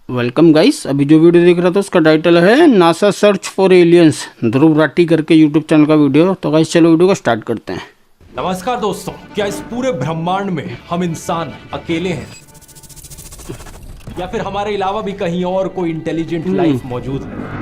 Welcome guys. अभी जो video देख रहा था उसका टाइटल है NASA search for aliens, Dhruv Rathee करके यूट्यूब चैनल का वीडियो। तो गाइस चलो वीडियो को स्टार्ट करते हैं। नमस्कार दोस्तों, क्या इस पूरे ब्रह्मांड में हम इंसान अकेले हैं या फिर हमारे अलावा भी कहीं और कोई इंटेलिजेंट लाइफ मौजूद है?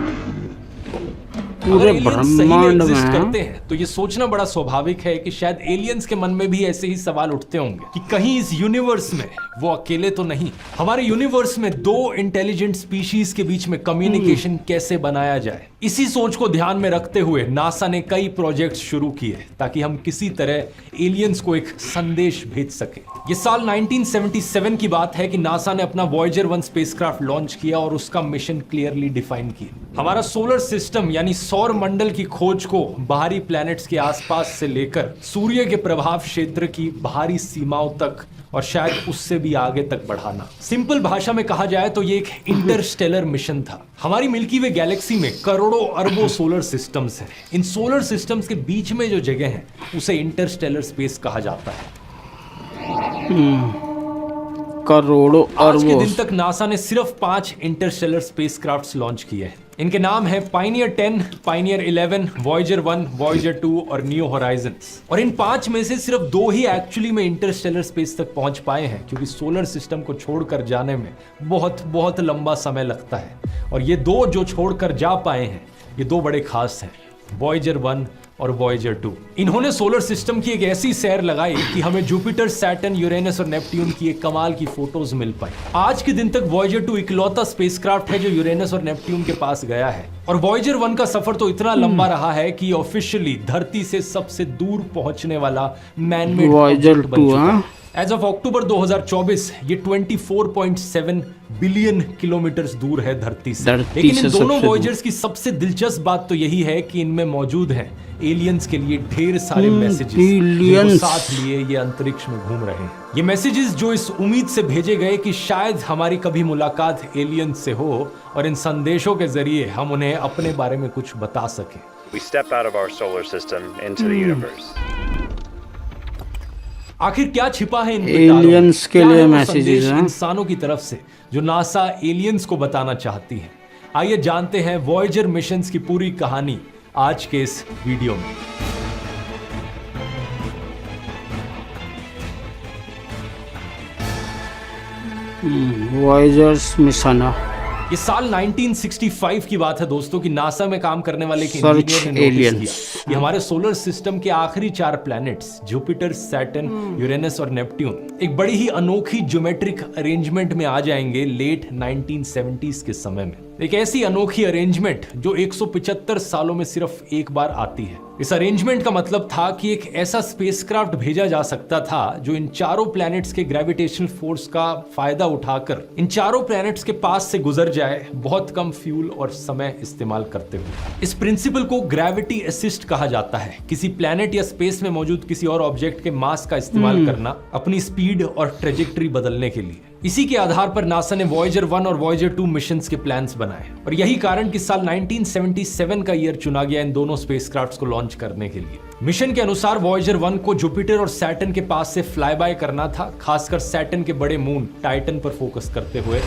अगर पूरे एलियंस सही में ब्रह्मांड एग्जिस्ट में करते हैं तो ये सोचना बड़ा स्वाभाविक है कि शायद एलियंस के मन में भी ऐसे ही सवाल उठते होंगे कि कहीं इस यूनिवर्स में वो अकेले तो नहीं। हमारे यूनिवर्स में दो इंटेलिजेंट स्पीशीज के बीच में कम्युनिकेशन कैसे बनाया जाए, इसी सोच को ध्यान में रखते हुए नासा ने कई प्रोजेक्ट्स शुरू किए ताकि हम किसी तरह एलियंस को एक संदेश भेज सके। ये साल 1977 की बात है कि नासा ने अपना वॉयेजर 1 स्पेसक्राफ्ट लॉन्च किया और उसका मिशन क्लियरली डिफाइन किया। हमारा सोलर सिस्टम यानी सौर मंडल की खोज को बाहरी प्लैनेट्स के आसपास से लेकर सूर्य के प्रभाव क्षेत्र की बाहरी सीमाओं तक और शायद उससे भी आगे तक बढ़ाना। सिंपल भाषा में कहा जाए तो ये एक इंटरस्टेलर मिशन था। हमारी मिल्की वे गैलेक्सी में करोड़ों अरबों सोलर सिस्टम्स हैं। इन सोलर सिस्टम्स के बीच में जो जगह है उसे इंटरस्टेलर स्पेस कहा जाता है। करोड़ों आज के अरबों। दिन तक नासा ने सिर्फ 5 इंटरस्टेलर स्पेसक्राफ्ट्स लॉन्च किए हैं। इनके नाम है पायनियर 10, पायनियर 11, वॉयेजर 1, वॉयेजर 2 और न्यू होराइजन्स। और इन 5 में से सिर्फ 2 ही एक्चुअली में इंटरस्टेलर स्पेस तक पहुंच पाए हैं, क्योंकि सोलर सिस्टम को छोड़कर जाने में बहुत बहुत लंबा समय लगता है। और ये 2 जो छोड़कर जा पाए हैं ये 2 बड़े खास हैं, वॉयेजर 1 और वॉयेजर 2। इन्होंने सोलर सिस्टम की एक ऐसी सैर लगाई कि हमें जुपिटर, सैटर्न, यूरेनस और नेपट्यून की एक कमाल की फोटोज मिल पाई। आज के दिन तक वॉयेजर 2 इकलौता स्पेसक्राफ्ट है जो यूरेनस और नेपट्यून के पास गया है। और वॉयेजर 1 का सफर तो इतना लंबा रहा है कि ऑफिशियली धरती से सबसे दूर पहुंचने वाला मैनमेड वॉयेजर 2 हाँ। एज ऑफ अक्टूबर 2024 ये 24.7 बिलियन किलोमीटर दूर है धरती से। लेकिन इन दोनों वॉयेजर्स की सबसे दिलचस्प बात तो यही है कि इनमें मौजूद हैं एलियंस के लिए ढेर सारे मैसेजेस जिनको साथ लिए ये अंतरिक्ष में घूम रहे हैं। ये मैसेजेस जो इस उम्मीद से भेजे गए कि शायद हमारी कभी मुलाकात एलियंस से हो और इन संदेशों के जरिए हम उन्हें अपने बारे में कुछ बता सकें। We stepped out of our solar system into the universe. आखिर क्या छिपा है इन एलियंस के लिए मैसेजेस हैं इंसानों की तरफ से जो नासा एलियंस को बताना चाहती है? आइए जानते हैं वॉयेजर मिशंस की पूरी कहानी आज के इस वीडियो में। वॉयेजर्स मिशन। ये साल 1965 की बात है दोस्तों कि नासा में काम करने वाले एक सर्च इंजीनियर ने नोटिस एलियंस किया कि हमारे सोलर सिस्टम के आखिरी 4 प्लैनेट्स जुपिटर, सैटर्न, यूरेनस और नेपट्यून एक बड़ी ही अनोखी ज्योमेट्रिक अरेंजमेंट में आ जाएंगे लेट 1970s के समय में। एक ऐसी अनोखी अरेंजमेंट जो 175 सालों में सिर्फ एक बार आती है। इस अरेंजमेंट का मतलब था कि एक ऐसा स्पेसक्राफ्ट भेजा जा सकता था जो इन चारों प्लैनेट्स के ग्रेविटेशनल फोर्स का फायदा उठाकर इन चारों प्लैनेट्स के पास से गुजर जाए, बहुत कम फ्यूल और समय इस्तेमाल करते हुए। इस प्रिंसिपल को ग्रेविटी असिस्ट कहा जाता है। किसी प्लैनेट या स्पेस में मौजूद किसी और ऑब्जेक्ट के मास का इस्तेमाल करना अपनी स्पीड और ट्रेजेक्टरी बदलने के लिए। इसी के आधार पर नासा ने वॉयेजर 1 और वॉयेजर 2 मिशंस के प्लान्स बनाए और यही कारण कि साल 1977 का ईयर चुना गया इन दोनों स्पेसक्राफ्ट्स को लॉन्च करने के लिए। मिशन के अनुसार वॉयेजर 1 को जुपिटर और सैटर्न के पास से फ्लाई बाय करना था, खासकर सैटर्न के बड़े मून टाइटन पर फोकस करते हुए।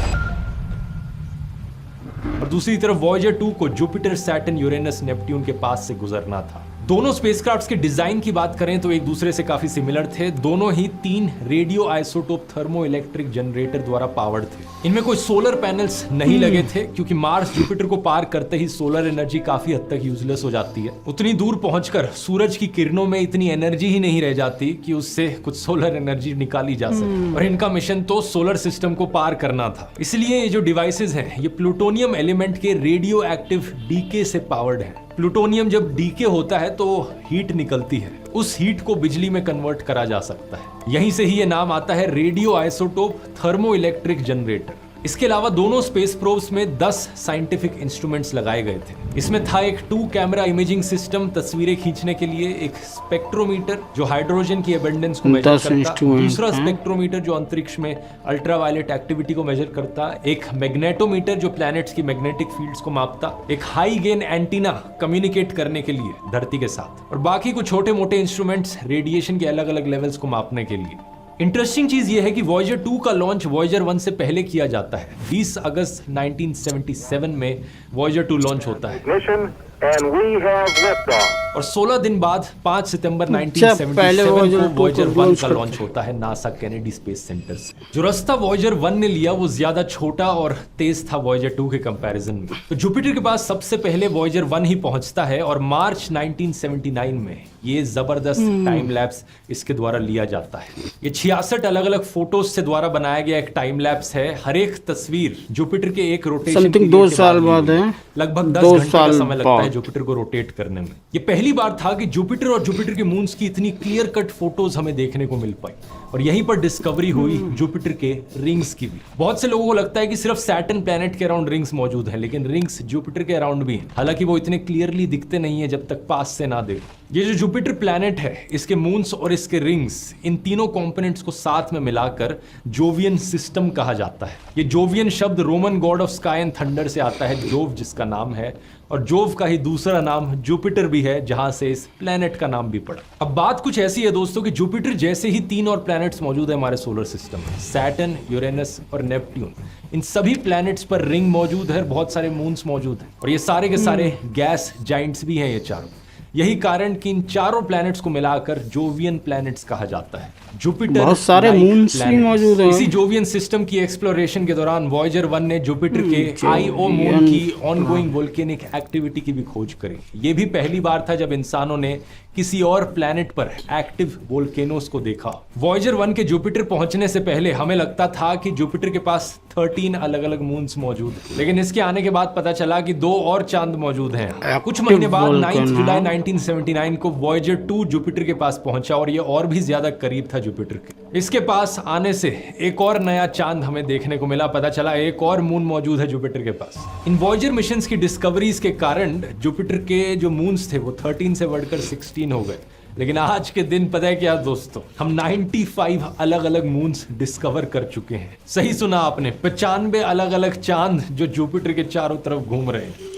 और दूसरी तरफ वॉयेजर 2 को जुपिटर, सैटर्न, यूरेनस, नेपट्यून के पास से गुजरना था। दोनों स्पेसक्राफ्ट्स के डिजाइन की बात करें तो एक दूसरे से काफी सिमिलर थे। दोनों ही 3 radio isotope thermo electric generator द्वारा पावर्ड थे। इनमें कोई सोलर पैनल्स नहीं लगे थे क्योंकि मार्स जुपिटर को पार करते ही सोलर एनर्जी काफी हद तक यूजलेस हो जाती है। उतनी दूर पहुंचकर सूरज की किरणों में इतनी एनर्जी ही नहीं रह जाती कि उससे कुछ सोलर एनर्जी निकाली जा सके। और इनका मिशन तो सोलर सिस्टम को पार करना था। इसलिए ये जो डिवाइसेज हैं ये प्लूटोनियम एलिमेंट के रेडियो एक्टिव डीके से पावर्ड है। प्लूटोनियम जब डीके होता है तो हीट निकलती है, उस हीट को बिजली में कन्वर्ट करा जा सकता है। यहीं से ही ये नाम आता है radio isotope thermo electric generator. इसके अलावा दोनों स्पेस प्रोब्स में 10 साइंटिफिक इंस्ट्रूमेंट्स लगाए गए थे। इसमें था एक 2 कैमरा इमेजिंग सिस्टम तस्वीरें खींचने के लिए, एक स्पेक्ट्रोमीटर जो हाइड्रोजन की एबंडेंस को मेजर करता, दूसरा स्पेक्ट्रोमीटर जो अंतरिक्ष में अल्ट्रावायलेट एक्टिविटी को मेजर करता, एक मैग्नेटोमीटर जो प्लैनेट्स की मैग्नेटिक फील्ड्स को मापता, एक हाई गेन एंटीना कम्युनिकेट करने के लिए धरती के साथ, और बाकी कुछ छोटे मोटे इंस्ट्रूमेंट्स रेडिएशन के अलग अलग लेवल्स को मापने के लिए। इंटरेस्टिंग चीज ये है कि वॉयेजर 2 का लॉन्च वॉयेजर 1 से पहले किया जाता है। 20 अगस्त 1977 में वॉयेजर 2 लॉन्च होता है Ignition, and we have liftoff. और 16 दिन बाद 5 सितंबर पहले 1977 Voyager को 2 वॉयेजर को 1 launch का करते लॉन्च होता है नासा कैनेडी स्पेस सेंटर से। जो रास्ता वॉयेजर 1 ने लिया वो ज्यादा छोटा और तेज था वॉयेजर 2 के कंपैरिजन में। तो जुपिटर के पास सबसे पहले वॉयेजर 1 ही पहुंचता है और मार्च 1979 में ये जबरदस्त टाइम लैप्स इसके द्वारा लिया जाता है। ये 66 अलग अलग फोटोज से द्वारा बनाया गया एक टाइम लैप्स है। हर एक तस्वीर जुपिटर के एक रोटेशन Something 2 साल बाद है। लगभग 10 2 घंटे का साल समय लगता है बाद। जुपिटर को रोटेट करने में। ये पहली बार था कि जुपिटर और जुपिटर के मून्स की इतनी क्लियर कट फोटोज हमें देखने को मिल पाई और यहीं पर डिस्कवरी हुई जुपिटर के रिंग्स की भी। बहुत से लोगों को लगता है कि सिर्फ सैटर्न प्लैनेट के अराउंड रिंग्स मौजूद हैं, लेकिन रिंग्स जुपिटर के अराउंड भी हैं। हालांकि वो इतने क्लियरली दिखते नहीं है जब तक पास से ना देखो। ये जो जुपिटर प्लैनेट है, इसके मून्स और इसके रिंग्स, इन तीनों कंपोनेंट्स को साथ में मिलाकर जोवियन सिस्टम कहा जाता है। ये जोवियन शब्द Roman God of sky and thunder से आता है, जोव जिसका नाम है, और जोव का ही दूसरा नाम जुपिटर भी है, जहां से इस प्लैनेट का नाम भी पड़ा। अब बात कुछ ऐसी है दोस्तों कि जुपिटर जैसे ही 3 और प्लैनेट्स मौजूद है हमारे सोलर सिस्टम में, सैटर्न, यूरेनस और नेपट्यून। इन सभी प्लैनेट्स पर रिंग मौजूद है, बहुत सारे मून्स मौजूद हैं और ये सारे के सारे गैस जाइंट्स भी हैं ये चारों। यही कारण कि इन चारों प्लैनेट्स को मिलाकर जोवियन प्लैनेट्स कहा जाता है। जुपिटर बहुत सारे मून्स भी मौजूद हैं। इसी जोवियन सिस्टम की एक्सप्लोरेशन के दौरान वॉयेजर 1 ने जुपिटर के आईओ मून की ऑनगोइंग वोल्केनिक एक्टिविटी की भी खोज करी। ये भी पहली बार था जब इंसानों ने किसी और प्लैनेट पर एक्टिव वोल्केनोस को देखा। वॉयेजर 1 के जुपिटर पहुंचने से पहले हमें लगता था कि जुपिटर के पास 13 अलग अलग मून्स मौजूद हैं, लेकिन इसके आने के बाद पता चला कि 2 और चांद मौजूद हैं। कुछ महीने बाद 9 जुलाई 1979 को वॉयेजर 2 जुपिटर के पास पहुंचा और ये और भी ज्यादा करीब था जुपिटर के। इसके पास आने से एक और नया चांद हमें देखने को मिला। पता चला एक और मून मौजूद है जुपिटर के पास। इन वॉयेजर मिशंस की डिस्कवरीज के कारण जुपिटर के जो मून्स थे वो 13 से बढ़कर 16 हो गए। लेकिन आज के दिन पता है क्या दोस्तों, हम 95 अलग अलग मून्स डिस्कवर कर चुके हैं। सही सुना आपने, 95 अलग अलग चांद जो जुपिटर के चारों तरफ घूम रहे हैं।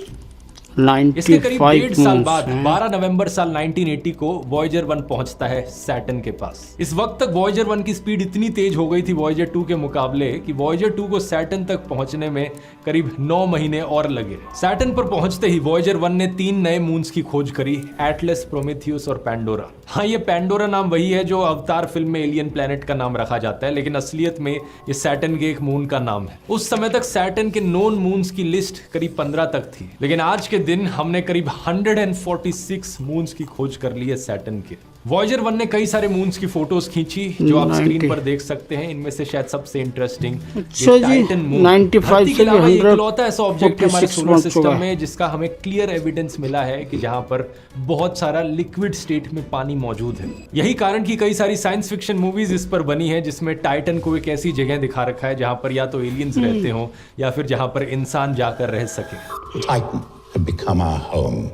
इसके करीब 1.5 साल बाद 12 नवंबर साल 1980 को वॉयेजर 1 पहुंचता है सैटर्न के पास। इस वक्त तक वॉयेजर 1 की स्पीड इतनी तेज हो गई थी वॉयेजर 2 के मुकाबले कि वॉयेजर 2 को सैटर्न तक पहुंचने में करीब 9 महीने और लगे। सैटर्न पर पहुंचते ही वॉयेजर 1 ने 3 नए मून्स की खोज करी, एटलस, प्रोमेथियस और पैंडोरा। हाँ, ये पैंडोरा नाम वही है जो अवतार फिल्म में एलियन प्लैनेट का नाम रखा जाता है, लेकिन असलियत में ये सैटर्न के एक मून का नाम है। उस समय तक सैटर्न के नोन मून्स की लिस्ट करीब 15 तक थी, लेकिन आज के दिन हमने करीब 146 मून्स की खोज कर ली है सैटर्न के। वॉयेजर 1 ने कई सारे मून्स की फोटोज खींची जो आप स्क्रीन पर देख सकते हैं। इनमें से शायद सबसे इंटरेस्टिंग टाइटन मून। 95 से इकलौता ऐसा ऑब्जेक्ट है हमारे सोलर सिस्टम में जिसका हमें क्लियर एविडेंस मिला है कि जहां पर बहुत सारा लिक्विड स्टेट में पानी मौजूद है। यही कारण कि कई सारी साइंस फिक्शन मूवीज इस पर बनी है जिसमें टाइटन को एक ऐसी जगह दिखा रखा है जहां पर या तो एलियंस रहते हो या फिर जहां पर इंसान जाकर रह सके। Titan had become our home.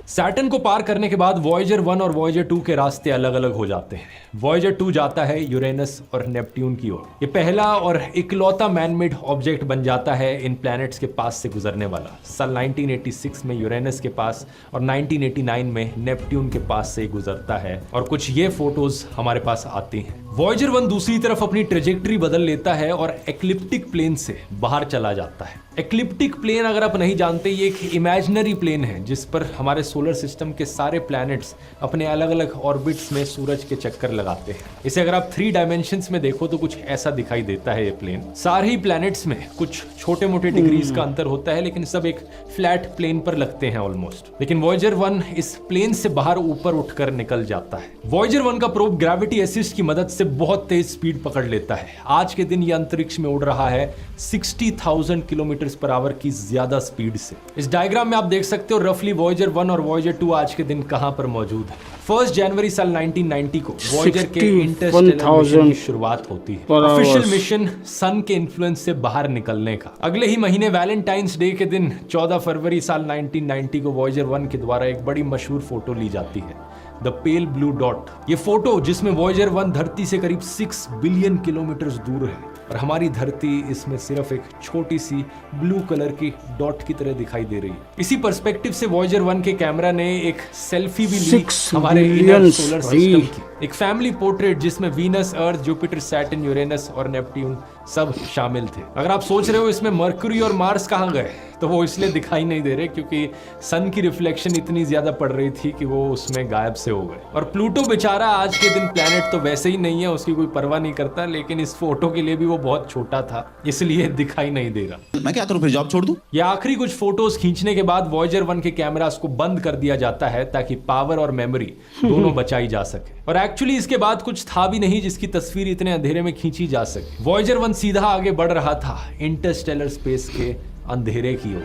Saturn को पार करने के बाद वॉयेजर 1 और वॉयेजर 2 के रास्ते अलग अलग हो जाते हैं। वॉयेजर 2 जाता है यूरेनस और नेपट्यून की ओर। ये पहला और इकलौता मैनमेड ऑब्जेक्ट बन जाता है इन प्लैनेट्स के पास से गुजरने वाला। साल 1986 में यूरेनस के पास और 1989 में नेपट्यून के पास से गुजरता है और कुछ ये फोटोज हमारे पास आती हैं। वॉयेजर 1 दूसरी तरफ अपनी ट्रेजेक्टरी बदल लेता है और एक्लिप्टिक प्लेन से बाहर चला जाता है। एक्लिप्टिक प्लेन अगर आप नहीं जानते, ये एक इमेजिनरी प्लेन है जिस पर हमारे सोलर सिस्टम के सारे प्लैनेट्स अपने अलग अलग ऑर्बिट्स में सूरज के चक्कर लगाते हैं। इसे अगर आप 3 डायमेंशंस में देखो तो कुछ ऐसा दिखाई देता है ये प्लेन। सारे ही प्लैनेट्स में कुछ छोटे मोटे डिग्रीज का अंतर होता है, लेकिन सब एक फ्लैट प्लेन पर लगते हैं ऑलमोस्ट। लेकिन वॉयेजर 1 इस प्लेन से बाहर ऊपर उठकर निकल जाता है। वॉयेजर 1 का प्रोब ग्रेविटी असिस्ट की मदद से बहुत तेज स्पीड पकड़ लेता है। आज के दिन ये अंतरिक्ष में उड़ रहा है 60,000 किलोमीटर पर आवर की ज्यादा स्पीड से। इस डायग्राम में आप देख सकते हो रफली वॉयेजर 1 और वॉयेजर 2 आज के दिन कहां पर मौजूद है। 1 जनवरी साल 1990 को वॉयेजर के इंटरस्टेलर मिशन की शुरुआत होती है। ऑफिशियल मिशन सन के इन्फ्लुएंस से बाहर निकलने का। अगले ही महीने वैलेंटाइंस डे के दिन 14 फरवरी साल 1990 को वॉयेजर 1 के द्वारा एक बड़ी मशहूर फोटो ली जाती है, द पेल ब्लू डॉट। ये फोटो जिसमें वॉयेजर 1 धरती से करीब 6 बिलियन किलोमीटर दूर है और हमारी धरती इसमें सिर्फ एक छोटी सी ब्लू कलर की डॉट की तरह दिखाई दे रही है। इसी पर्सपेक्टिव से वॉयेजर 1 के कैमरा ने एक सेल्फी भी ली हमारे इनर सोलर सिस्टम की। एक फैमिली पोर्ट्रेट जिसमें वीनस, अर्थ, जुपिटर, सैटर्न, यूरेनस और नेपट्यून सब शामिल थे। अगर आप सोच रहे हो इसमें मरकरी और मार्स कहाँ गए, तो वो इसलिए दिखाई नहीं दे रहे क्योंकि सन की रिफ्लेक्शन इतनी ज्यादा पड़ रही थी कि वो उसमें गायब से हो गए। और प्लूटो बेचारा आज के दिन प्लेनेट तो वैसे ही नहीं है, उसकी कोई परवाह नहीं करता, लेकिन इस फोटो के लिए भी वो बहुत छोटा था, इसलिए दिखाई नहीं दे रहा। मैं क्या करूं, फिर जॉब छोड़ दूं? ये आखिरी कुछ फोटोज खींचने के बाद वॉयेजर 1 के कैमरास को बंद कर दिया जाता है ताकि पावर और मेमोरी दोनों बचाई जा सके। और एक्चुअली इसके बाद कुछ था भी नहीं जिसकी तस्वीर इतने अंधेरे में खींची जा सके। वॉयेजर 1 सीधा आगे बढ़ रहा था इंटरस्टेलर स्पेस के अंधेरे की ओर।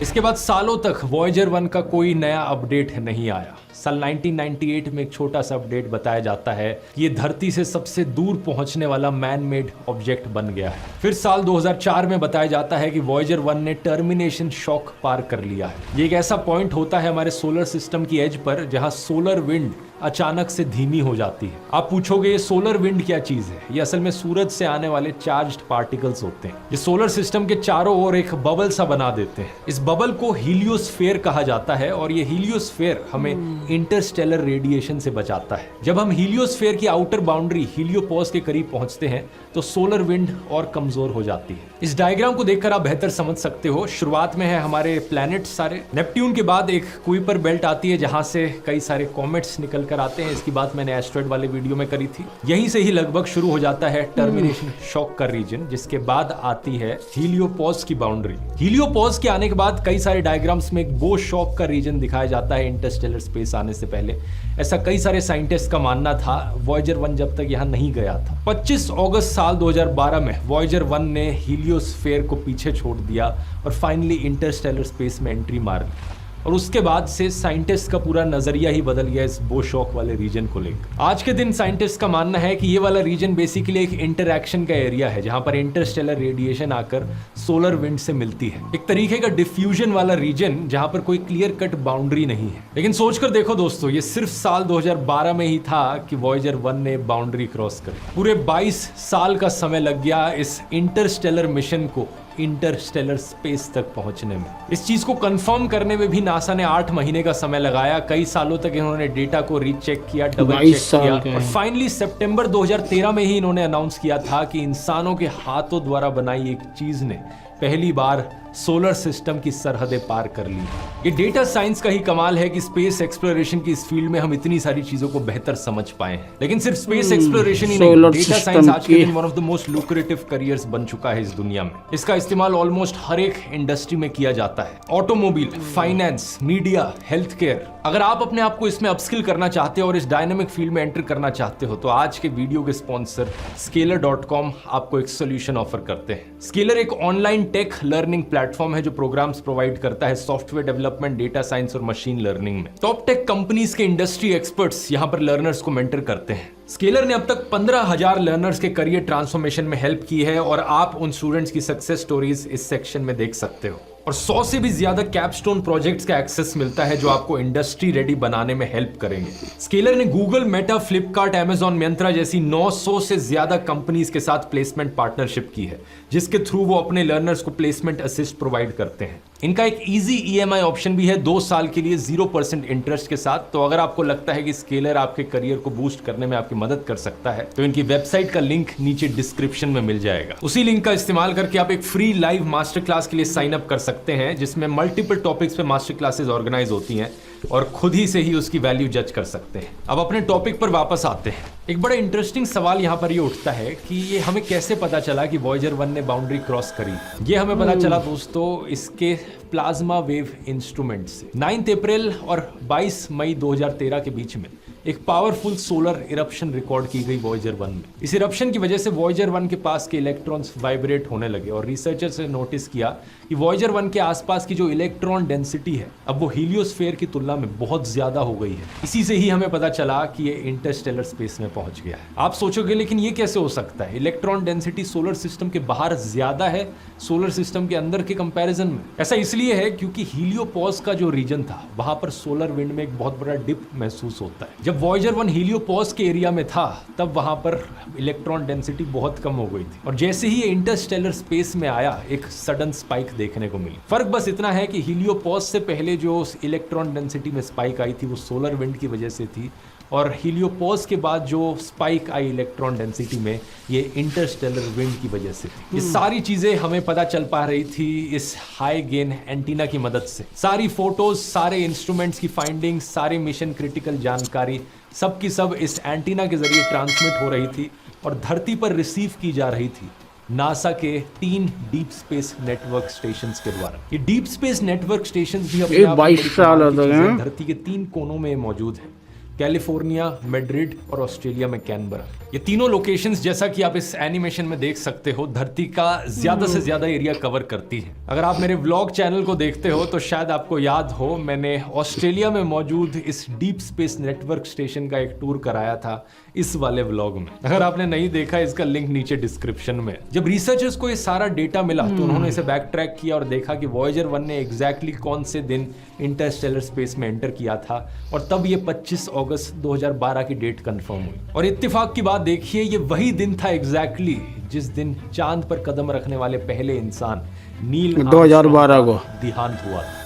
इसके बाद सालों तक वॉयेजर 1 का कोई नया अपडेट नहीं आया। साल 1998 में एक छोटा सा अपडेट बताया जाता है कि ये धरती से सबसे दूर पहुंचने वाला मैन मेड ऑब्जेक्ट बन गया है। फिर साल 2004 में बताया जाता है कि वॉयेजर 1 ने टर्मिनेशन शॉक पार कर लिया है। ये एक ऐसा पॉइंट होता है हमारे सोलर सिस्टम की एज पर जहां सोलर विंड अचानक से धीमी हो जाती है। आप पूछोगे ये सोलर विंड क्या चीज है? ये असल में सूरज से आने वाले चार्ज्ड पार्टिकल्स होते हैं। ये सोलर सिस्टम के चारों ओर एक बबल सा बना देते हैं। इस बबल को हीलियोस्फीयर कहा जाता है और ये हीलियोस्फीयर हमें इंटरस्टेलर रेडिएशन से बचाता है। जब हम हीलियोस्फीयर की आउटर बाउंड्री हीलियोपॉज के करीब पहुंचते हैं तो सोलर विंड और कमजोर हो जाती है। इस डायग्राम को देखकर आप बेहतर समझ सकते हो। शुरुआत में है हमारे प्लैनेट सारे, नेपट्यून के बाद एक कुइपर बेल्ट आती है जहां से कई सारे कॉमेट्स निकल कर आते हैं। इसकी बात मैंने एस्ट्रॉयड वाले वीडियो में करी थी। यहीं से ही लगभग शुरू हो जाता है टर्मिनेशन शॉक का रीजन, जिसके बाद आती है हीलियोपॉज की बाउंड्री। हीलियोपॉज के आने के बाद कई सारे डायग्राम्स में एक बो शॉक का रीजन दिखाया जाता है इंटरस्टेलर स्पेस आने से पहले। ऐसा कई सारे साइंटिस्ट का मानना था वॉयेजर 1 जब तक यहां नहीं गया था। 25 अगस्त साल 2012 में वॉयेजर 1 ने हीलियोस्फीयर को पीछे छोड़ दिया और फाइनली इंटरस्टेलर स्पेस में एंट्री मार ली। और उसके बाद से साइंटिस्ट का पूरा नजरिया ही बदल गया इस बो शॉक वाले रीजन को लेकर। आज के दिन साइंटिस्ट का मानना है कि ये वाला रीजन बेसिकली एक इंटरैक्शन का एरिया है जहां पर इंटरस्टेलर रेडिएशन आकर सोलर विंड से मिलती है। एक तरीके का डिफ्यूजन वाला रीजन जहां पर कोई क्लियर कट बाउंड्री नहीं है। लेकिन सोचकर देखो दोस्तों, ये सिर्फ साल 2012 में ही था कि वॉयेजर 1 ने बाउंड्री क्रॉस कर पूरे 22 साल का समय लग गया इस इंटरस्टेलर मिशन को इंटरस्टेलर स्पेस तक पहुंचने में। इस चीज को कंफर्म करने में भी नासा ने 8 महीने का समय लगाया। कई सालों तक इन्होंने डेटा को रीचेक किया, डबल चेक किया और फाइनली सितंबर 2013 में ही इन्होंने अनाउंस किया था कि इंसानों के हाथों द्वारा बनाई एक चीज ने पहली बार सोलर सिस्टम की सरहदें पार कर ली। ये डेटा साइंस का ही कमाल है कि स्पेस एक्सप्लोरेशन की इस फील्ड में हम इतनी सारी चीजों को बेहतर समझ पाए हैं। लेकिन सिर्फ स्पेस एक्सप्लोरेशन ही नहीं, डेटा साइंस आज के दिन one of the most lucrative careers बन चुका है इस दुनिया में। इसका इस्तेमाल ऑलमोस्ट हर एक इंडस्ट्री में किया जाता है, automobile, finance, media, health care. अगर आप अपने आप को इसमें अपस्किल करना चाहते हो और इस डायनामिक फील्ड में एंटर करना चाहते हो तो आज के वीडियो के स्पॉन्सर Scalar.com आपको एक सोल्यूशन ऑफर करते हैं। स्केलर एक ऑनलाइन टेक लर्निंग प्लेटफॉर्म है जो प्रोग्राम्स प्रोवाइड करता है सॉफ्टवेयर डेवलपमेंट, डेटा साइंस और मशीन लर्निंग में। टॉप टेक कंपनीज के इंडस्ट्री एक्सपर्ट्स यहां पर लर्नर्स को मेंटर करते हैं। स्केलर ने अब तक 15,000 लर्नर्स के करियर ट्रांसफॉर्मेशन में हेल्प की है और आप उन स्टूडेंट्स की सक्सेस स्टोरीज इस सेक्शन में देख सकते हो। और 100 से भी ज्यादा कैपस्टोन प्रोजेक्ट्स का एक्सेस मिलता है जो आपको इंडस्ट्री रेडी बनाने में हेल्प करेंगे। स्केलर ने Google, Meta, Flipkart, Amazon, Myntra जैसी 900 से ज्यादा कंपनीज के साथ प्लेसमेंट पार्टनरशिप की है, जिसके थ्रू वो अपने लर्नर्स को प्लेसमेंट असिस्ट प्रोवाइड करते हैं। इनका एक इजी EMI ऑप्शन भी है 2 साल के लिए 0% इंटरेस्ट के साथ। तो अगर आपको लगता है कि स्केलर आपके करियर को बूस्ट करने में आपकी मदद कर सकता है तो इनकी वेबसाइट का लिंक नीचे डिस्क्रिप्शन में मिल जाएगा। उसी लिंक का इस्तेमाल करके आप एक फ्री लाइव मास्टर क्लास के लिए साइन अप कर सकते हैं, जिसमें मल्टीपल टॉपिक्स पे मास्टर क्लासेस ऑर्गेनाइज होती हैं और खुद ही से ही उसकी वैल्यू जज कर सकते हैं। अब अपने टॉपिक पर वापस आते हैं। एक बड़ा इंटरेस्टिंग सवाल यहाँ पर ये उठता है कि ये हमें कैसे पता चला कि वॉयेजर 1 ने बाउंड्री क्रॉस करी। ये हमें पता चला दोस्तों इसके प्लाज्मा वेव इंस्ट्रूमेंट से। 9 अप्रैल और 22 मई 2013 के बीच में एक पावरफुल सोलर इरप्शन रिकॉर्ड की गई वॉयेजर 1 में। इस इरप्शन की वजह से वॉयेजर 1 के पास के इलेक्ट्रॉन्स वाइब्रेट होने लगे और रिसर्चर्स ने नोटिस किया कि वॉयेजर 1 के आसपास की जो इलेक्ट्रॉन डेंसिटी है अब वो हीलियोस्फीयर की तुलना में बहुत ज्यादा हो गई है। इसी से ही हमें पता चला कि ये इंटरस्टेलर स्पेस में पहुंच गया है। आप सोचोगे लेकिन ये कैसे हो सकता है? इलेक्ट्रॉन डेंसिटी सोलर सिस्टम के बाहर ज्यादा है सोलर सिस्टम के अंदर के कंपैरिजन में। ऐसा इसलिए है क्योंकि हीलियोपॉज का जो रीजन था वहां पर सोलर विंड में एक बहुत बड़ा डिप महसूस होता है। जब वॉयेजर 1 हीलियोपॉज के एरिया में था तब वहां पर इलेक्ट्रॉन डेंसिटी बहुत कम हो गई थी और जैसे ही ये इंटरस्टेलर स्पेस में आया एक सडन स्पाइक देखने को मिली। फर्क बस इतना है कि हीलियोपॉज से पहले जो इलेक्ट्रॉन डेंसिटी में स्पाइक आई थी वो सोलर विंड की वजह से थी और हीलियोपॉज के बाद जो स्पाइक आई इलेक्ट्रॉन डेंसिटी में ये इंटरस्टेलर विंड की वजह से थी। ये सारी चीजें हमें पता चल पा रही थी इस हाई गेन एंटीना की मदद से। सारी फोटोज, सारे इंस्ट्रूमेंट्स की फाइंडिंग्स, सारे मिशन क्रिटिकल जानकारी सब की सब इस एंटीना के जरिए ट्रांसमिट हो रही थी और धरती पर रिसीव की जा रही थी नासा के 3 डीप स्पेस नेटवर्क स्टेशंस के द्वारा। ये डीप स्पेस नेटवर्क स्टेशंस भी अपने आप में 22 साल हो गए धरती के 3 कोनों में मौजूद हैं, कैलिफोर्निया, मैड्रिड और ऑस्ट्रेलिया में कैनबरा। ये तीनों लोकेशंस जैसा कि आप इस एनिमेशन में देख सकते हो धरती का ज्यादा से ज्यादा एरिया कवर करती है। अगर आप मेरे व्लॉग चैनल को देखते हो तो शायद आपको याद हो मैंने ऑस्ट्रेलिया में मौजूद इस डीप स्पेस नेटवर्क स्टेशन का एक टूर कराया था इस वाले व्लॉग में। अगर आपने नहीं देखा इसका लिंक नीचे डिस्क्रिप्शन में। जब रिसर्चर्स को ये सारा डेटा मिला तो उन्होंने इसे बैक ट्रैक किया और देखा कि वॉयेजर 1 ने एग्जैक्टली कौन से दिन इंटरस्टेलर स्पेस में एंटर किया था और तब ये 25 अगस्त 2012 की डेट कंफर्म हुई। और इत्तेफाक की बात देखिए ये वही दिन था एग्जैक्टली जिस दिन चांद पर कदम रखने वाले पहले इंसान नील 2012 को देहांत हुआ था।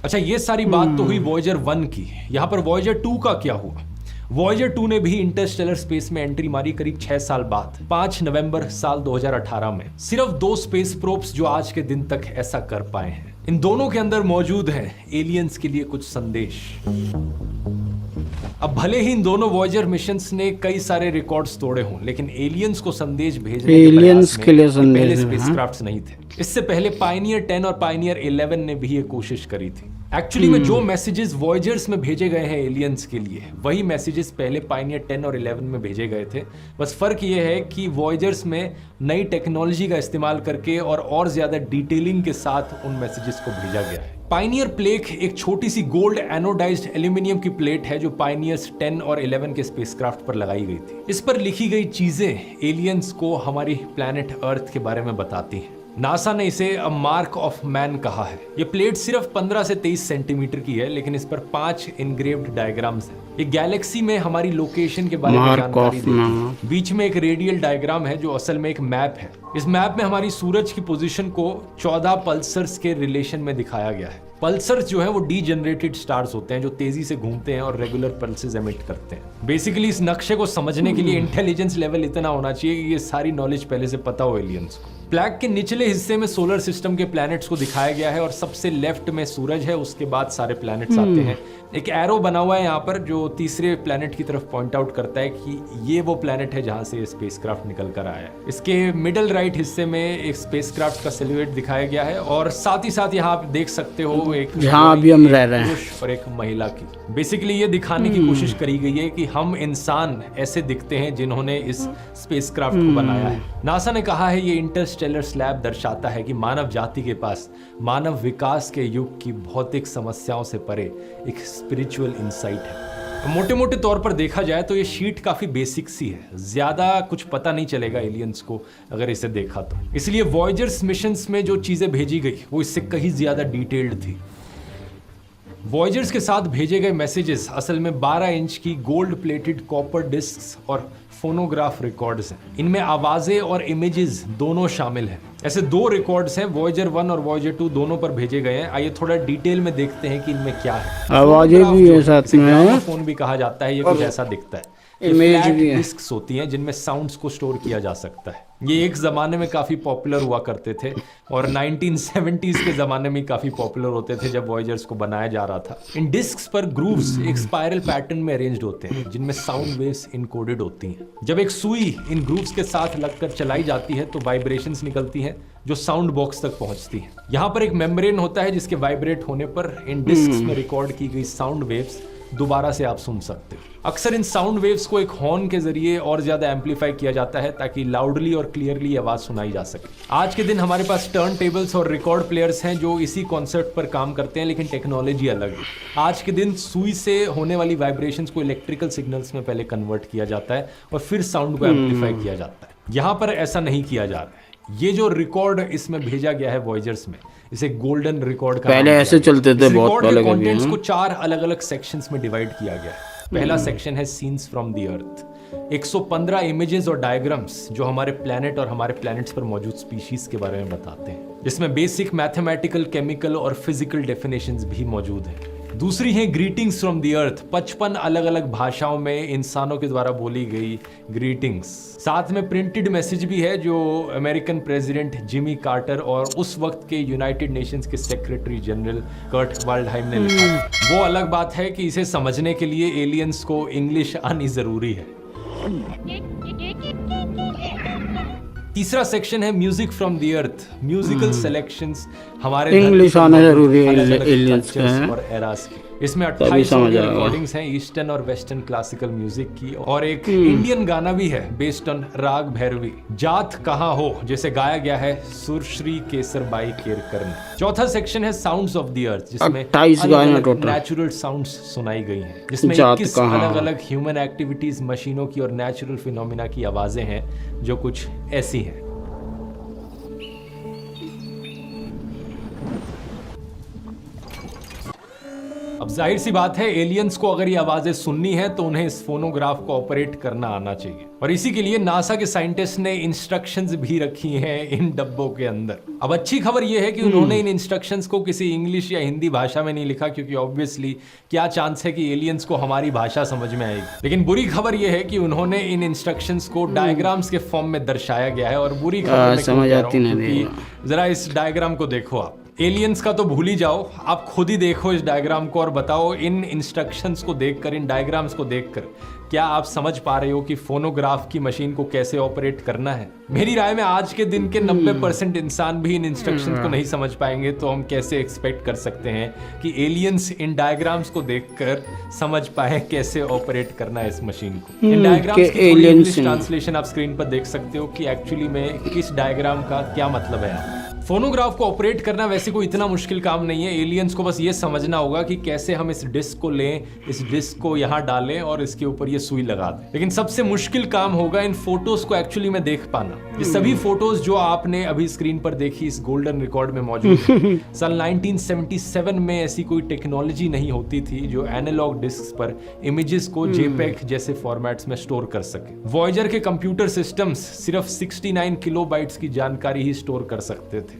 अच्छा, ये सारी बात तो हुई वॉयेजर 1 की। यहां पर वॉयेजर 2 का क्या हुआ? वॉयेजर 2 ने भी इंटरस्टेलर स्पेस में एंट्री मारी करीब 6 साल बाद 5 नवंबर साल 2018 में। सिर्फ 2 स्पेस प्रोब्स जो आज के दिन तक ऐसा कर पाए हैं। इन दोनों के अंदर मौजूद हैं एलियंस के लिए कुछ संदेश। अब भले ही इन दोनों वॉयेजर मिशंस ने कई सारे रिकॉर्ड्स तोड़े हों लेकिन एलियंस को संदेश भेजने एलियंस के लिए संदेश पहले स्पेसक्राफ्ट्स नहीं थे। इससे पहले पायनियर 10 और पायनियर 11 ने भी ये कोशिश करी थी। एक्चुअली में जो मैसेजेस वॉयेजर्स में भेजे गए हैं एलियंस के लिए वही मैसेजेस पहले पायनियर 10 और 11 में भेजे गए थे। बस फर्क ये है कि वॉयेजर्स में नई टेक्नोलॉजी का इस्तेमाल करके और ज्यादा डिटेलिंग के साथ उन मैसेजेस को भेजा गया है। पायनियर प्लेट एक छोटी सी गोल्ड एनोडाइज्ड एल्यूमिनियम की प्लेट है जो पायनियर्स 10 और 11 के स्पेसक्राफ्ट पर लगाई गई थी। इस पर लिखी गई चीजें एलियंस को हमारी प्लैनेट अर्थ के बारे में बताती हैं। नासा ने इसे अ मार्क ऑफ मैन कहा है। ये प्लेट सिर्फ 15 से 23 सेंटीमीटर की है लेकिन इस पर 5 इनग्रेव्ड डायग्राम्स हैं। ये गैलेक्सी में हमारी लोकेशन के बारे में जानकारी देती है। बीच में एक रेडियल डायग्राम है जो असल में एक मैप है। इस मैप में हमारी सूरज की पोजीशन को 14 पल्सर्स के रिलेशन में दिखाया गया है। पल्सर्स जो है वो डीजनरेटेड स्टार्स होते हैं जो तेजी से घूमते हैं और रेगुलर पल्सेस एमिट करते हैं। बेसिकली इस नक्शे को समझने के लिए इंटेलिजेंस लेवल इतना होना चाहिए कि ये सारी नॉलेज पहले से पता हो एलियंस को। प्लैग के निचले हिस्से में सोलर सिस्टम के प्लैनेट्स को दिखाया गया है और सबसे लेफ्ट में सूरज है, उसके बाद सारे प्लैनेट्स आते हैं। एक एरो बना हुआ है यहाँ पर जो तीसरे प्लैनेट की तरफ पॉइंट आउट करता है कि ये वो प्लैनेट है जहाँ से स्पेसक्राफ्ट निकल कर आया है। इसके मिडल राइट हिस्से में एक स्पेसक्राफ्ट का सिलुएट दिखाया गया है और साथ ही साथ यहाँ आप देख सकते हो एक जहाँ अभी हम रह रहे हैं पुरुष और एक महिला की। बेसिकली ये दिखाने की कोशिश करी गई है कि हम इंसान ऐसे दिखते हैं जिन्होंने इस स्पेसक्राफ्ट को बनाया है। नासा ने कहा है ये इंटरस्टेलर स्लैब दर्शाता है कि मानव जाति के पास मानव विकास के युग की भौतिक समस्याओं से परे एक स्पिरिचुअल इंसाइट है। मोटे मोटे तौर पर देखा जाए तो ये शीट काफी बेसिक सी है, ज्यादा कुछ पता नहीं चलेगा एलियंस को अगर इसे देखा तो। इसलिए वॉयेजर्स मिशंस में जो चीजें भेजी गई वो इससे कहीं ज्यादा डिटेल्ड थी। वॉयेजर्स के साथ भेजे गए मैसेजेस असल में 12 इंच की गोल्ड प्लेटेड कॉपर डिस्क्स और फोनोग्राफ रिकॉर्ड्स हैं। इनमें आवाजें और इमेजेस दोनों शामिल हैं। ऐसे 2 रिकॉर्ड्स हैं वॉयेजर 1 और वॉयेजर 2 दोनों पर भेजे गए हैं। आइए थोड़ा डिटेल में देखते हैं कि इनमें क्या है। आवाजें भी है साथ में, फोन भी कहा जाता है, ये कुछ ऐसा दिखता है। इमेज भी है, डिस्क्स होती हैं जिनमें साउंड्स को स्टोर किया जा सकता है। ये एक जमाने में काफी पॉपुलर हुआ करते थे और 1970s के जमाने में काफी पॉपुलर होते थे जब वॉयेजर्स को बनाया जा रहा था। इन डिस्क्स पर ग्रूव्स एक स्पाइरल पैटर्न में अरेंज्ड होते हैं जिनमें साउंड वेव्स इनकोडेड होती हैं। जब एक सुई इन ग्रूव्स के साथ लगकर चलाई जाती है तो वाइब्रेशंस निकलती हैं जो साउंड बॉक्स तक पहुंचती हैं। यहाँ पर एक मेम्ब्रेन होता है जिसके वाइब्रेट होने पर इन डिस्क्स में रिकॉर्ड की गई साउंड वेव्स दोबारा से आप सुन सकते हो। अक्सर इन साउंड वेव्स को एक हॉर्न के जरिए और ज्यादा एम्पलीफाई किया जाता है ताकि लाउडली और क्लियरली आवाज सुनाई जा सके। आज के दिन हमारे पास टर्न टेबल्स और रिकॉर्ड प्लेयर्स हैं जो इसी कॉन्सेप्ट पर काम करते हैं लेकिन टेक्नोलॉजी अलग है। आज के दिन सुई से होने वाली वाइब्रेशंस को इलेक्ट्रिकल सिग्नल्स में पहले कन्वर्ट किया जाता है और फिर साउंड को एम्पलीफाई किया जाता है। यहाँ पर ऐसा नहीं किया जा रहा है। ये जो रिकॉर्ड इसमें भेजा गया है वॉयजर्स में, इसे गोल्डन रिकॉर्ड का पहले नाम ऐसे दिया गया। चलते थे इस बहुत रिकॉर्ड पहले के कभी, कंटेंट्स हाँ। को 4 अलग-अलग सेक्शंस में डिवाइड किया गया है। पहला सेक्शन है scenes from the earth, 115 images और डायग्राम्स जो हमारे प्लैनेट और हमारे प्लैनेट्स पर मौजूद स्पीशीज के बारे में बताते हैं, जिसमें बेसिक मैथमेटिकल, केमिकल और फिजिकल डेफिनेशंस भी मौजूद हैं। दूसरी है ग्रीटिंग्स फ्रॉम द अर्थ, 55 अलग अलग भाषाओं में इंसानों के द्वारा बोली गई ग्रीटिंग्स। साथ में प्रिंटेड मैसेज भी है जो अमेरिकन प्रेसिडेंट जिमी कार्टर और उस वक्त के यूनाइटेड नेशंस के सेक्रेटरी जनरल कर्ट वाल्डहाइम ने लिखा। वो अलग बात है कि इसे समझने के लिए एलियंस को इंग्लिश आनी जरूरी है। तीसरा सेक्शन है music from the earth, musical selections हमारे इंग्लिश आना जरूरी है अलग-अलग एलियंस का, cultures है। और eras की। इसमें तभी 28 समझ ऑडियो आएगा। रिकॉर्डिंग्स हैं ईस्टर्न और वेस्टर्न क्लासिकल म्यूजिक की, और एक इंडियन गाना भी है बेस्ड ऑन राग भैरवी, जात कहाँ हो, जिसे गाया गया है सुरश्री केसरबाई केरकर ने। चौथा सेक्शन है साउंड्स ऑफ द अर्थ, जिसमें 28 गाने हैं टोटल। नेचुरल साउंड्स सुनाई गई हैं, जिसमें जात 21 कहाँ। अलग अलग ह्यूमन एक्टिविटीज, मशीनों की और नेचुरल फिनोमिना की आवाजें हैं जो कुछ ऐसी हैं। अब जाहिर सी बात है, एलियंस को अगर ये आवाजें सुननी है तो उन्हें इस फोनोग्राफ को ऑपरेट करना आना चाहिए, और इसी के लिए नासा के साइंटिस्ट ने इंस्ट्रक्शंस भी रखी हैं इन डब्बों के अंदर। अब अच्छी खबर यह है कि उन्होंने इन इंस्ट्रक्शंस को किसी इंग्लिश या हिंदी भाषा में नहीं लिखा, क्योंकि ऑब्वियसली क्या चांस है कि एलियंस को हमारी भाषा समझ में आएगी। लेकिन बुरी खबर यह है कि उन्होंने इन इंस्ट्रक्शंस को डायग्राम्स के फॉर्म में दर्शाया गया है, और बुरी खबर मैं क्यों समझ कह रहा आती हूं, नहीं क्योंकि जरा इस डायग्राम को देखो आप। एलियंस का तो भूल ही जाओ, आप खुद ही देखो इस डायग्राम को और बताओ इन इंस्ट्रक्शंस को देखकर, इन डायग्राम्स को देखकर क्या आप समझ पा रहे हो कि फोनोग्राफ की मशीन को कैसे ऑपरेट करना है? मेरी राय में आज के दिन के 90% इंसान भी इन इंस्ट्रक्शंस को नहीं समझ पाएंगे, तो हम कैसे एक्सपेक्ट कर सकते हैं कि एलियंस इन डायग्राम्स को देखकर समझ पाए कैसे ऑपरेट करना है इस मशीन को। इन डायग्राम्स की इंग्लिश ट्रांसलेशन आप स्क्रीन पर देख सकते हो कि एक्चुअली में किस डायग्राम का क्या मतलब है। फोनोग्राफ को ऑपरेट करना वैसे कोई इतना मुश्किल काम नहीं है, एलियंस को बस ये समझना होगा कि कैसे हम इस डिस्क को लें, इस डिस्क को यहाँ डालें और इसके ऊपर ये सुई लगा दें। लेकिन सबसे मुश्किल काम होगा इन फोटोज को एक्चुअली में देख पाना। ये सभी फोटोज जो आपने अभी स्क्रीन पर देखी इस गोल्डन रिकॉर्ड में मौजूद है। साल 1977 में ऐसी कोई टेक्नोलॉजी नहीं होती थी जो एनालॉग डिस्क पर इमेजेस को जेपेग जैसे फॉर्मेट्स में स्टोर कर सके। वॉयजर के कंप्यूटर सिस्टम्स सिर्फ 69 किलोबाइट्स की जानकारी ही स्टोर कर सकते थे।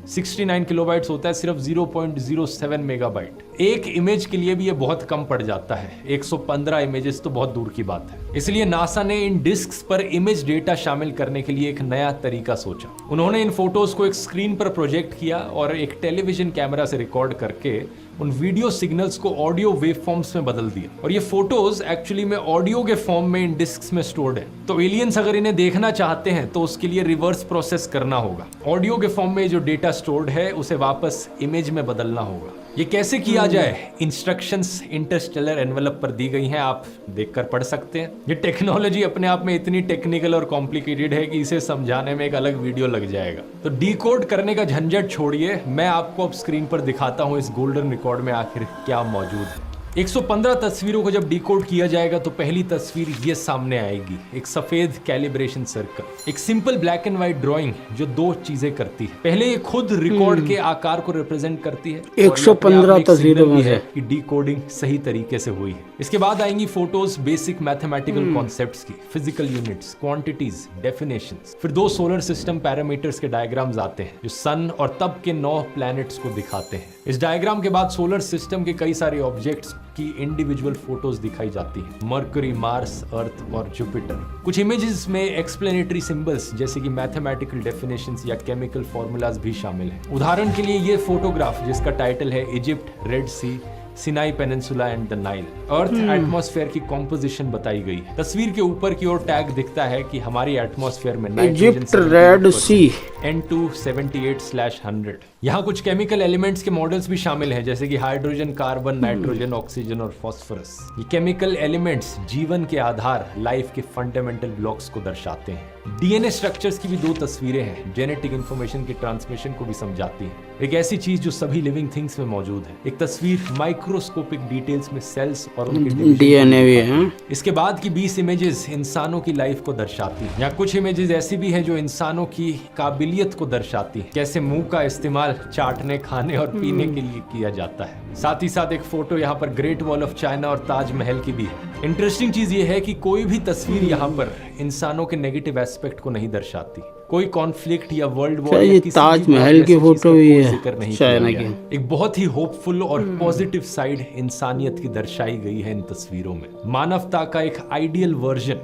69 किलोबाइट्स होता है सिर्फ 0.07 मेगाबाइट। एक इमेज के लिए भी ये बहुत कम पड़ जाता है, 115 इमेजेस तो बहुत दूर की बात है। इसलिए नासा ने इन डिस्क्स पर इमेज डेटा शामिल करने के लिए एक नया तरीका सोचा। उन्होंने इन फोटोज को एक स्क्रीन पर प्रोजेक्ट किया और एक टेलीविजन कैमरा से रिकॉर्ड करके उन वीडियो सिग्नल्स को ऑडियो वेव फॉर्म्स में बदल दिया, और ये फोटोज एक्चुअली में ऑडियो के फॉर्म में इन डिस्क्स में स्टोर्ड है। तो एलियंस अगर इन्हें देखना चाहते हैं तो उसके लिए रिवर्स प्रोसेस करना होगा। ऑडियो के फॉर्म में जो डेटा स्टोर्ड है उसे वापस इमेज में बदलना होगा। ये कैसे किया जाए? इंस्ट्रक्शंस इंटरस्टेलर एनवेलप पर दी गई हैं, आप देखकर पढ़ सकते हैं। ये टेक्नोलॉजी अपने आप में इतनी टेक्निकल और कॉम्प्लिकेटेड है कि इसे समझाने में एक अलग वीडियो लग जाएगा। तो डिकोड करने का झंझट छोड़िए, मैं आपको अब स्क्रीन पर दिखाता हूं इस गोल्डन रिकॉर्ड में आखिर क्या मौजूद है। 115 तस्वीरों को जब डिकोड किया जाएगा तो पहली तस्वीर ये सामने आएगी, एक सफेद कैलिब्रेशन सर्कल, एक simple black and white drawing जो दो चीजें करती है। पहले ये खुद रिकॉर्ड के आकार को रिप्रेजेंट करती है, 115 तस्वीरों में से कि डिकोडिंग सही तरीके से हुई है। इसके बाद आएंगी फोटोज बेसिक मैथमेटिकल कॉन्सेप्ट्स की, फिजिकल यूनिट्स, क्वांटिटीज, डेफिनेशंस। फिर 2 सोलर सिस्टम पैरामीटर्स के डायग्राम्स आते हैं जो सन और तब के 9 प्लैनेट्स को दिखाते हैं। इस डायग्राम के बाद सोलर सिस्टम के कई सारे ऑब्जेक्ट्स की इंडिविजुअल फोटोज दिखाई जाती हैं, मरकरी, मार्स, अर्थ और जुपिटर। कुछ इमेजेस में एक्सप्लेनेटरी सिंबल्स जैसे कि मैथमेटिकल डेफिनेशंस या केमिकल फॉर्मूलाज भी शामिल हैं। उदाहरण के लिए ये फोटोग्राफ जिसका टाइटल है Egypt, red sea, Sinai peninsula and the Nile. Earth atmosphere की कॉम्पोजिशन बताई गई है। तस्वीर के ऊपर की ओर टैग दिखता है कि हमारी एटमॉस्फेयर में इजिप्ट, रेड सी, N278/100। यहाँ कुछ केमिकल एलिमेंट्स के मॉडल्स भी शामिल हैं जैसे कि हाइड्रोजन, कार्बन, नाइट्रोजन, ऑक्सीजन और फास्फोरस। ये केमिकल एलिमेंट्स जीवन के आधार, लाइफ के फंडामेंटल ब्लॉक्स को दर्शाते हैं। डीएनए स्ट्रक्चर्स की भी 2 तस्वीरें हैं, जेनेटिक इंफॉर्मेशन की ट्रांसमिशन को भी समझाती हैं। एक ऐसी चीज जो सभी लिविंग थिंग्स में मौजूद है। एक तस्वीर माइक्रो माइक्रोस्कोपिक डिटेल्स में सेल्स और उनके DNA भी है। इसके बाद की 20 इमेजेस इंसानों की लाइफ को दर्शाती हैं। यहाँ कुछ इमेजेस ऐसी भी हैं जो इंसानों की काबिलियत को दर्शाती हैं, कैसे मुंह का इस्तेमाल चाटने, खाने और पीने के लिए किया जाता है। साथ ही साथ एक फोटो यहाँ पर ग्रेट वॉल ऑफ चाइना और ताजमहल की भी है। इंटरेस्टिंग चीज ये है कि कोई भी तस्वीर यहाँ पर इंसानों के नेगेटिव एस्पेक्ट को नहीं दर्शाती। कोई कॉन्फ्लिक्ट या वर्ल्ड वॉर या किसी ताजमहल की फोटो भी है चाइना की। एक बहुत ही होपफुल और पॉजिटिव साइड इंसानियत की दर्शाई गई है इन तस्वीरों में। मानवता का एक आइडियल वर्जन,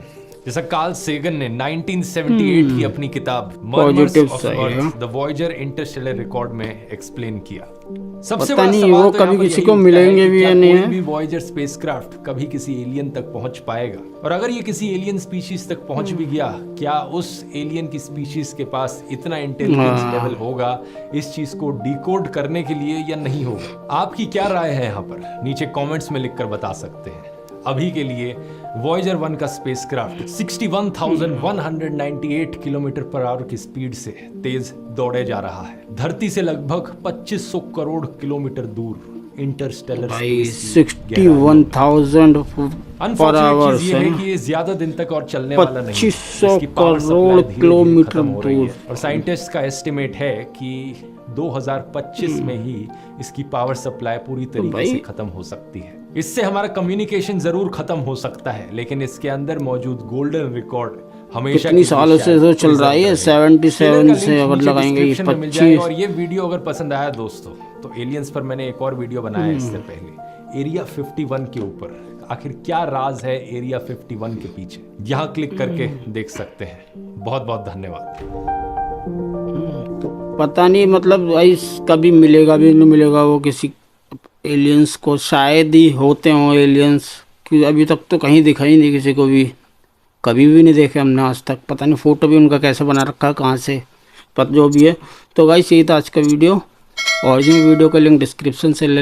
जैसा कार्ल सेगन ने 1978 की अपनी किताब murmurs of earth the Voyager Interstellar record में एक्सप्लेन किया। सबसे बड़ा नहीं, सवाल वो तो कभी यहाँ पर किसी यही को उठता मिलेंगे है कि भी क्या या नहीं कोई है? भी वॉयेजर स्पेसक्राफ्ट कभी किसी एलियन तक पहुंच पाएगा, और अगर ये किसी एलियन स्पीशीज तक पहुंच भी गया, क्या उस एलियन की स्पीशीज के पास इतना इंटेलिजेंस लेवल होगा इस चीज को डिकोड करने के लिए या नहीं होगा? आपकी क्या राय है यहाँ पर? नीचे कमेंट्स में लिखकर बता सकते हैं। अभी के लिए वॉयेजर 1 का स्पेसक्राफ्ट 61,198 किलोमीटर पर आवर की स्पीड से तेज दौड़े जा रहा है, धरती से लगभग 2500 करोड़ किलोमीटर दूर इंटरस्टेलर भाई 61,000 पर आवर चीज ये है कि ये ज्यादा दिन तक और चलने वाला नहीं है। 2500 इसकी power supply करोड़ धीरे-धीरे किलोमीटर खत्म हो रही है। दूर। और साइंटिस्ट का एस्टिमेट है कि 2025 में ही इसकी पावर सप्लाई पूरी तरीके से खत्म हो सकती है। इससे हमारा कम्युनिकेशन जरूर खत्म हो सकता है, लेकिन इसके अंदर मौजूद गोल्डन रिकॉर्ड हमेशा कितनी सालों से तो चल रहा है, 77 से अगर लगाएंगे 25। और ये वीडियो अगर पसंद आया दोस्तों, तो एलियंस पर मैंने एक और वीडियो बनाया है इससे पहले, एरिया 51 के ऊपर। आखिर क्या राज है एरिया 51 के पीछे, यहाँ क्लिक करके देख सकते हैं। बहुत बहुत धन्यवाद। पता नहीं, मतलब भाई कभी मिलेगा भी नहीं मिलेगा वो किसी एलियंस को, शायद ही होते हों एलियंस, क्योंकि अभी तक तो कहीं दिखा ही नहीं किसी को भी, कभी भी नहीं देखे हमने आज तक। पता नहीं फ़ोटो भी उनका कैसे बना रखा है, कहाँ से, पता जो भी है। तो गाइस यही था आज का वीडियो, ओरिजिनल वीडियो का लिंक डिस्क्रिप्शन से ले